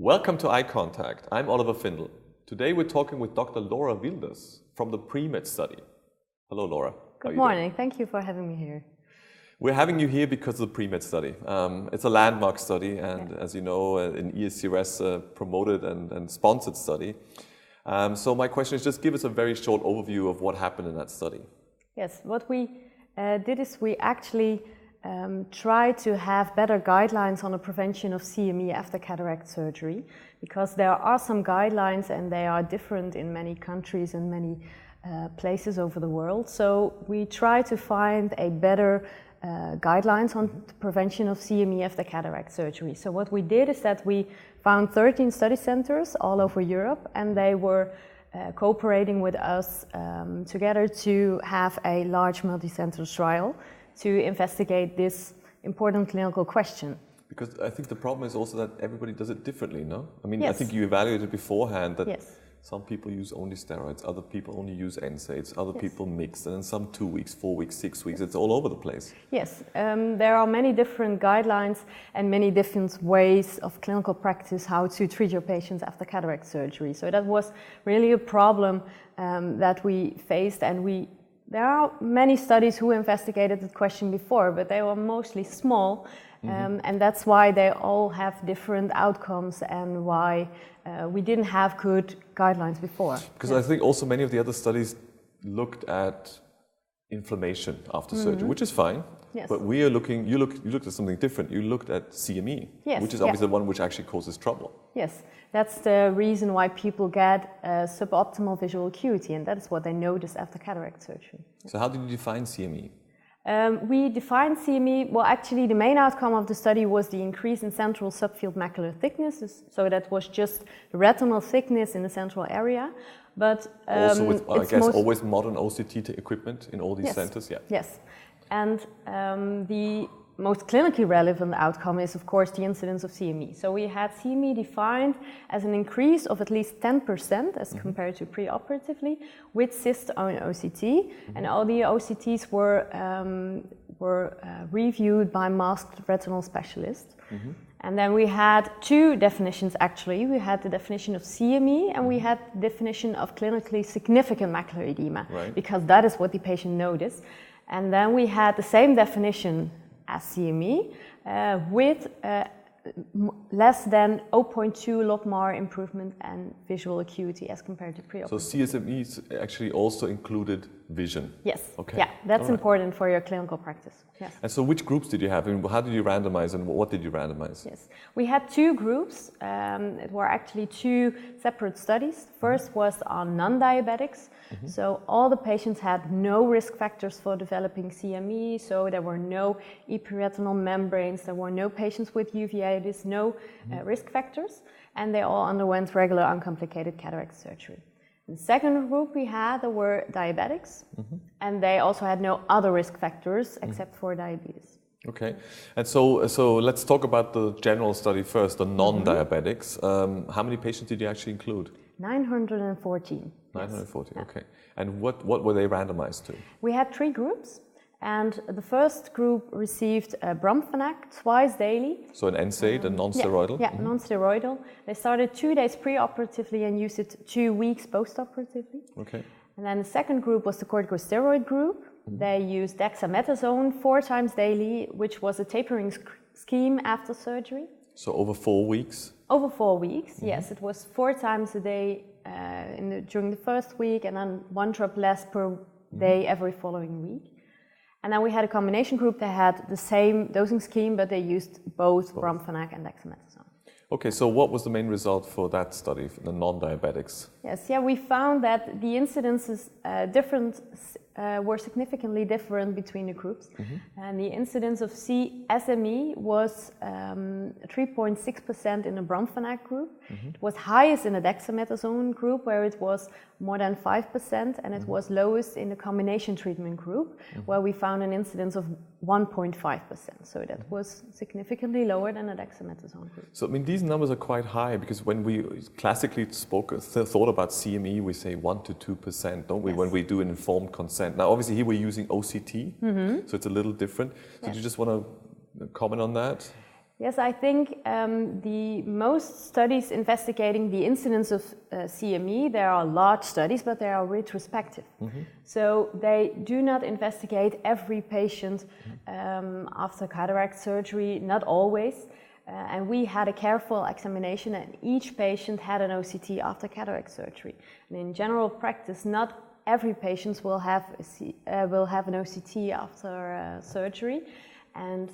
Welcome to Eye Contact. I'm Oliver Findl. Today we're talking with Dr. Laura Wielders from the PREMED study. Hello, Laura. Good morning. Thank you for having me here. We're having you here because of the PREMED study. It's a landmark study, and as you know, an ESCRS promoted and sponsored study. So my question is, just give us a very short overview of what happened in that study. Yes, what we did is we actually tried to have better guidelines on the prevention of CME after cataract surgery, because there are some guidelines and they are different in many countries and many places over the world. So we try to find a better guidelines on the prevention of CME after cataract surgery. So what we did is that we found 13 study centers all over Europe, and they were cooperating with us together to have a large multi-center trial to investigate this important clinical question. Because I think the problem is also that everybody does it differently, no? I mean, Yes. I think you evaluated beforehand that Yes. some people use only steroids, other people only use NSAIDs, other Yes. people mix, and then some 2 weeks, 4 weeks, 6 weeks. It's all over the place. Yes, there are many different guidelines and many different ways of clinical practice how to treat your patients after cataract surgery. So that was really a problem that we faced, and there are many studies who investigated the question before, but they were mostly small, and that's why they all have different outcomes and why we didn't have good guidelines before. Because I think also many of the other studies looked at inflammation after surgery, which is fine. Yes. But you looked at something different. You looked at CME, Yes, which is obviously the one which actually causes trouble. Yes, that's the reason why people get suboptimal visual acuity, and that is what they notice after cataract surgery. So how did you define CME? We defined CME, well, actually the main outcome of the study was the increase in central subfield macular thickness, so that was just the retinal thickness in the central area. But also with, I guess, always modern OCT equipment in all these centers, yeah. Yes, and the most clinically relevant outcome is, of course, the incidence of CME. So we had CME defined as an increase of at least 10% as compared to pre-operatively with cyst-owned OCT, and all the OCTs were reviewed by masked retinal specialists. And then we had two definitions actually. We had the definition of CME and we had the definition of clinically significant macular edema, because that is what the patient noticed. And then we had the same definition as CME with less than 0.2 logMAR improvement and visual acuity as compared to pre-operative. So CSMEs actually also included vision? Yes. Okay. Yeah, that's important for your clinical practice. Yes. And so which groups did you have? And how did you randomize and what did you randomize? Yes, we had two groups. It were actually two separate studies. First was on non-diabetics. So all the patients had no risk factors for developing CME. So there were no epiretinal membranes. There were no patients with uveitis, no risk factors. And they all underwent regular uncomplicated cataract surgery. The second group we had were diabetics, and they also had no other risk factors except for diabetes. Okay, and so let's talk about the general study first, the non-diabetics. How many patients did you actually include? 914. 914, Yes. okay. And what were they randomized to? We had three groups, and the first group received bromfenac twice daily. So an NSAID, a non-steroidal? Yeah, non-steroidal. They started 2 days pre-operatively and used it 2 weeks post-operatively. Okay. And then the second group was the corticosteroid group. They used dexamethasone 4 times daily, which was a tapering scheme after surgery. So over 4 weeks? Over 4 weeks, yes. It was 4 times a day during the first week, and then 1 drop less per day every following week. And then we had a combination group that had the same dosing scheme, but they used both bromfenac and dexamethasone. Okay, so what was the main result for that study, for the non-diabetics? Yes, yeah, we found that the incidences were significantly different between the groups. And the incidence of CSME was 3.6% in the bromfenac group. It was highest in the dexamethasone group, where it was more than 5%, and it was lowest in the combination treatment group, where we found an incidence of 1.5%. So that was significantly lower than the dexamethasone group. So I mean, these numbers are quite high, because when we classically thought about CME, we say 1 to 2%, don't we, when we do an informed consent. Now, obviously, here we're using OCT, so it's a little different. So do you just want to comment on that? Yes, I think the most studies investigating the incidence of CME, there are large studies, but they are retrospective. So they do not investigate every patient after cataract surgery, not always. And we had a careful examination, and each patient had an OCT after cataract surgery. And in general practice, not every patient will have an OCT after surgery. And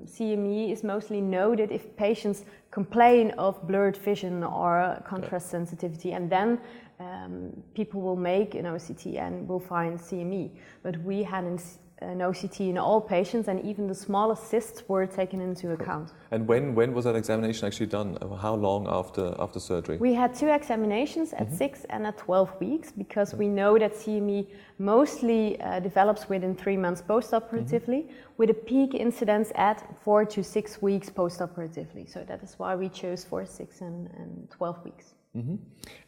CME is mostly noted if patients complain of blurred vision or contrast sensitivity, and then people will make an OCT and will find CME. But we had an OCT in all patients, and even the smallest cysts were taken into account. And when was that examination actually done? How long after surgery? We had 2 examinations at 6 and at 12 weeks, because we know that CME mostly develops within 3 months post-operatively, with a peak incidence at 4 to 6 weeks post-operatively. So that is why we chose 4, 6 and 12 weeks.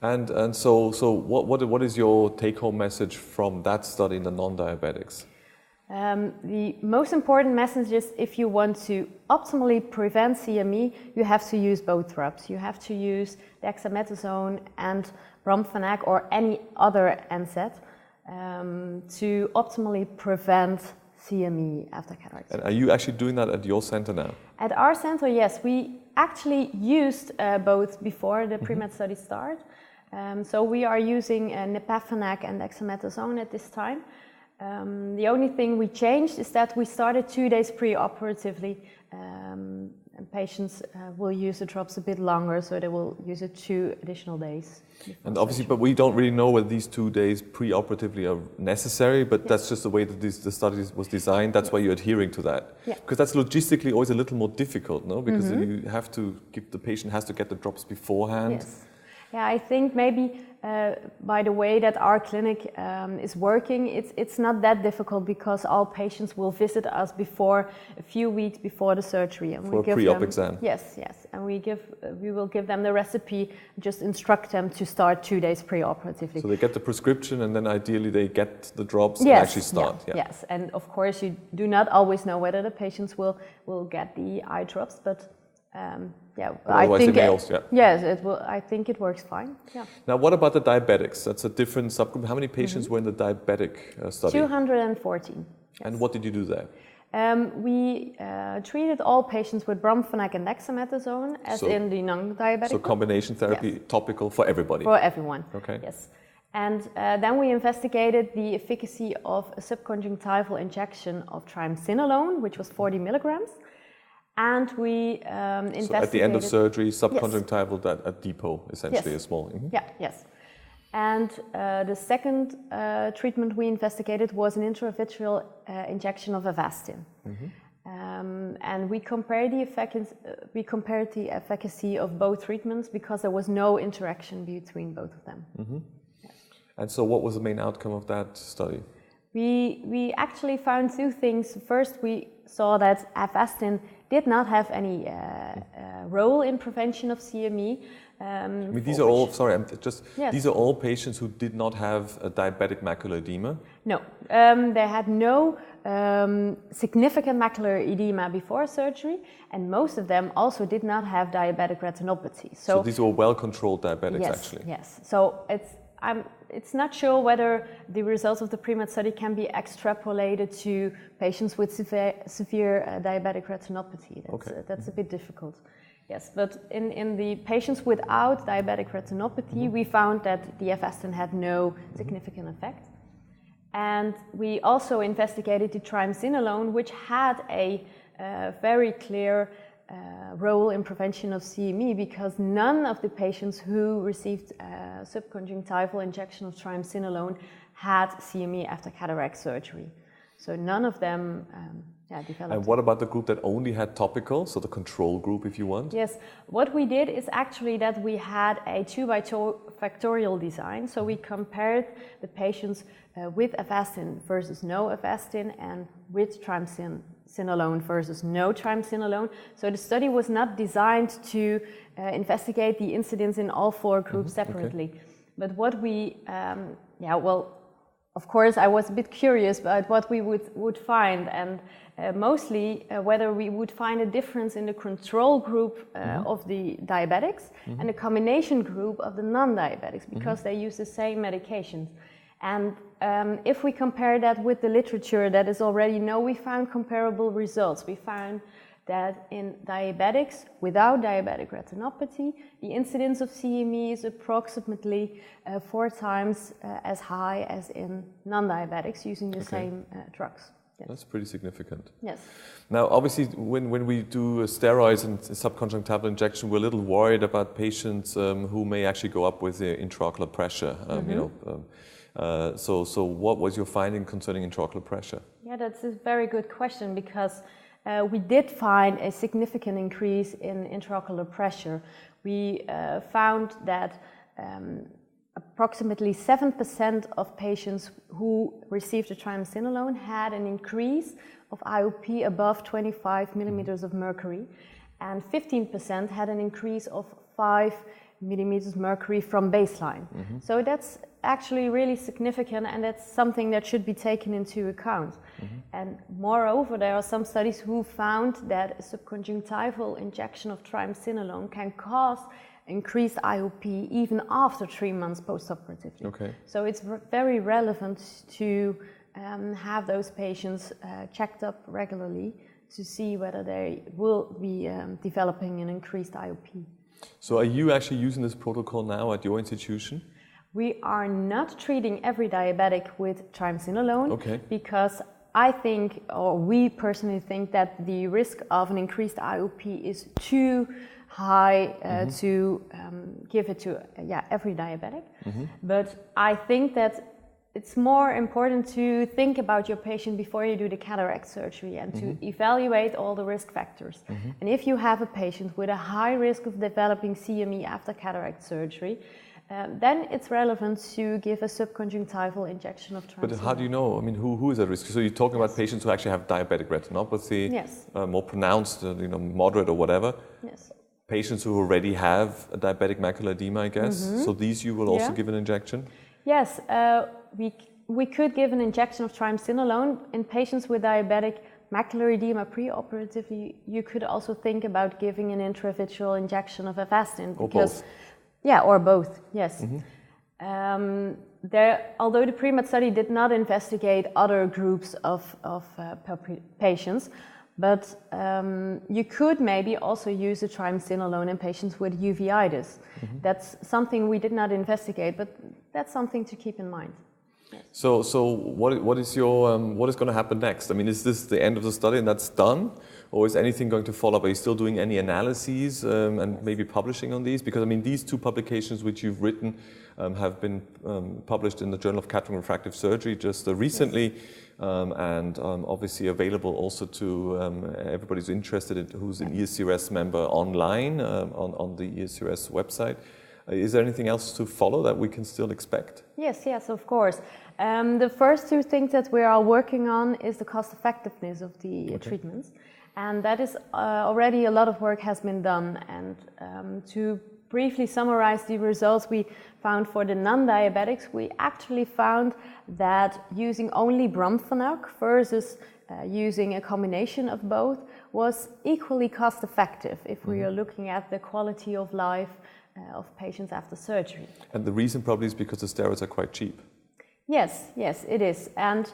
And so what is your take-home message from that study in the non-diabetics? The most important message is, if you want to optimally prevent CME, you have to use both drops. You have to use dexamethasone and bromfenac or any other NSAID to optimally prevent CME after cataract surgery. And are you actually doing that at your center now? At our center, yes. We actually used both before the PREMED study started. So we are using nepafenac and dexamethasone at this time. The only thing we changed is that we started 2 days pre-operatively, and patients will use the drops a bit longer, so they will use it 2 additional days. And obviously, but we don't really know whether these 2 days pre-operatively are necessary, but that's just the way that the study was designed. That's why you're adhering to that. Because that's logistically always a little more difficult, no? Because you have to the patient has to get the drops beforehand. Yes. Yeah, I think maybe by the way that our clinic is working, it's not that difficult, because all patients will visit us before a few weeks before the surgery, and for a pre-op exam. Yes, and we will give them the recipe, just instruct them to start 2 days pre-operatively. So they get the prescription, and then ideally they get the drops and actually start. Yes, and of course you do not always know whether the patients will get the eye drops, but. I think yes, it will. I think it works fine. Yeah. Now, what about the diabetics? That's a different subgroup. How many patients were in the diabetic study? 214. Yes. And what did you do there? We treated all patients with bromfenac and dexamethasone, as in the non-diabetic. So combination therapy, topical for everybody. For everyone. Okay. Yes. And then we investigated the efficacy of a subconjunctival injection of triamcinolone, which was 40 milligrams. And we investigated... So at the end of surgery, subconjunctival, that a depot, essentially, a small... Yes. And the second treatment we investigated was an intravitreal injection of Avastin. And we compared the efficacy of both treatments, because there was no interaction between both of them. And so what was the main outcome of that study? We actually found 2 things. First, we saw that Avastin did not have any role in prevention of CME. I mean, these are all, sorry, these are all patients who did not have a diabetic macular edema? No, they had no significant macular edema before surgery, and most of them also did not have diabetic retinopathy. So these were well-controlled diabetics, actually? Yes, so it's not sure whether the results of the PREMED study can be extrapolated to patients with severe diabetic retinopathy. That's a bit difficult. Yes, but in the patients without diabetic retinopathy, we found that the Avastin had no significant effect. And we also investigated the triamcinolone, which had a very clear role in prevention of CME, because none of the patients who received subconjunctival injection of triamcinolone had CME after cataract surgery. So none of them developed. And what about the group that only had topical, so the control group, if you want? Yes, what we did is actually that we had a 2x2 factorial design. So we compared the patients with Avastin versus no Avastin, and with triamcinolone versus no triamcinolone. So the study was not designed to investigate the incidence in all 4 groups separately. But what we, of course, I was a bit curious about what we would find, and mostly whether we would find a difference in the control group of the diabetics and the combination group of the non-diabetics, because they use the same medications. And if we compare that with the literature that is already known, we found comparable results. We found that in diabetics without diabetic retinopathy, the incidence of CME is approximately 4 times as high as in non-diabetics using the same drugs. Yes. That's pretty significant. Yes. Now, obviously, when we do steroids and subconjunctival injection, we're a little worried about patients who may actually go up with the intraocular pressure. So what was your finding concerning intraocular pressure? Yeah, that's a very good question, because we did find a significant increase in intraocular pressure. We found that approximately 7% of patients who received the triamcinolone had an increase of IOP above 25 millimeters of mercury, and 15% had an increase of 5 millimeters mercury from baseline. So that's actually really significant, and that's something that should be taken into account. And moreover, there are some studies who found that a subconjunctival injection of triamcinolone can cause increased IOP even after 3 months post-operatively. Okay. So it's very relevant to have those patients checked up regularly to see whether they will be developing an increased IOP. So are you actually using this protocol now at your institution? We are not treating every diabetic with triamcinolone, because I think, or we personally think, that the risk of an increased IOP is too high to give it to every diabetic. But I think that it's more important to think about your patient before you do the cataract surgery and to evaluate all the risk factors. And if you have a patient with a high risk of developing CME after cataract surgery, then it's relevant to give a subconjunctival injection of triamcinolone. But how do you know? I mean, who is at risk? So you're talking about patients who actually have diabetic retinopathy, more pronounced, moderate or whatever. Yes. Patients who already have a diabetic macular edema, I guess. So these you will also give an injection? Yes, we could give an injection of triamcinolone in patients with diabetic macular edema preoperatively. You could also think about giving an intravitreal injection of Avastin. Or both. Yeah, or both, yes. Although the PREMED study did not investigate other groups of patients, but you could maybe also use the triamcinolone in patients with uveitis. That's something we did not investigate, but that's something to keep in mind. Yes. So what is going to happen next? I mean, is this the end of the study and that's done? Or is anything going to follow up? Are you still doing any analyses and maybe publishing on these? Because, I mean, these 2 publications which you've written have been published in the Journal of Cataract and Refractive Surgery just recently, and obviously available also to everybody who's interested in, who's an ESCRS member online on the ESCRS website. Is there anything else to follow that we can still expect? Yes, of course. The first 2 things that we are working on is the cost effectiveness of the treatments. And that is already a lot of work has been done. And to briefly summarize the results we found for the non-diabetics, we actually found that using only bromfenac versus using a combination of both was equally cost effective if we are looking at the quality of life of patients after surgery. And the reason probably is because the steroids are quite cheap. Yes, it is. And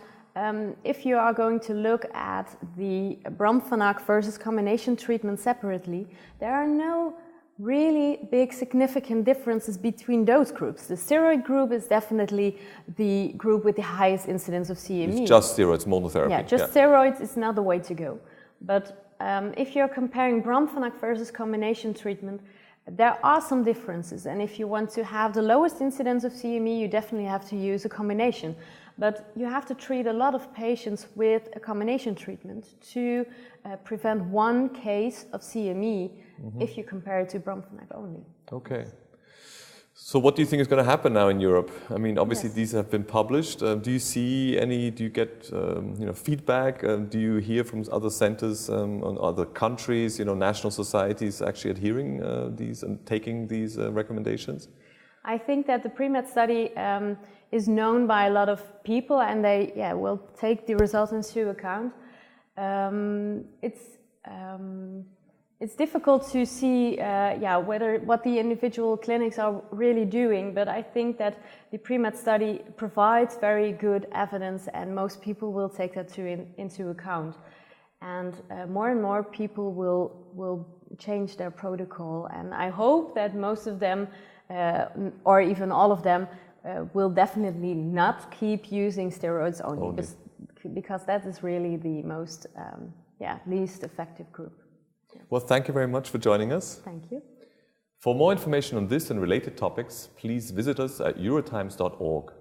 if you are going to look at the bromfenac versus combination treatment separately, there are no really big significant differences between those groups. The steroid group is definitely the group with the highest incidence of CME. It's just steroids, monotherapy. Yeah, steroids is not the way to go. But if you're comparing bromfenac versus combination treatment, there are some differences. And if you want to have the lowest incidence of CME, you definitely have to use a combination. But you have to treat a lot of patients with a combination treatment to prevent 1 case of CME if you compare it to bromfenac only. Okay. So what do you think is going to happen now in Europe? I mean, obviously these have been published. Do you get feedback? Do you hear from other centers on other countries, national societies actually adhering these and taking these recommendations? I think that the PREMED study is known by a lot of people, and they will take the results into account. It's difficult to see what the individual clinics are really doing, but I think that the PREMED study provides very good evidence, and most people will take that into account. And more people will change their protocol, and I hope that most of them, or even all of them, will definitely not keep using steroids only. Because that is really the most, least effective group. Yeah. Well, thank you very much for joining us. Thank you. For more information on this and related topics, please visit us at eurotimes.org.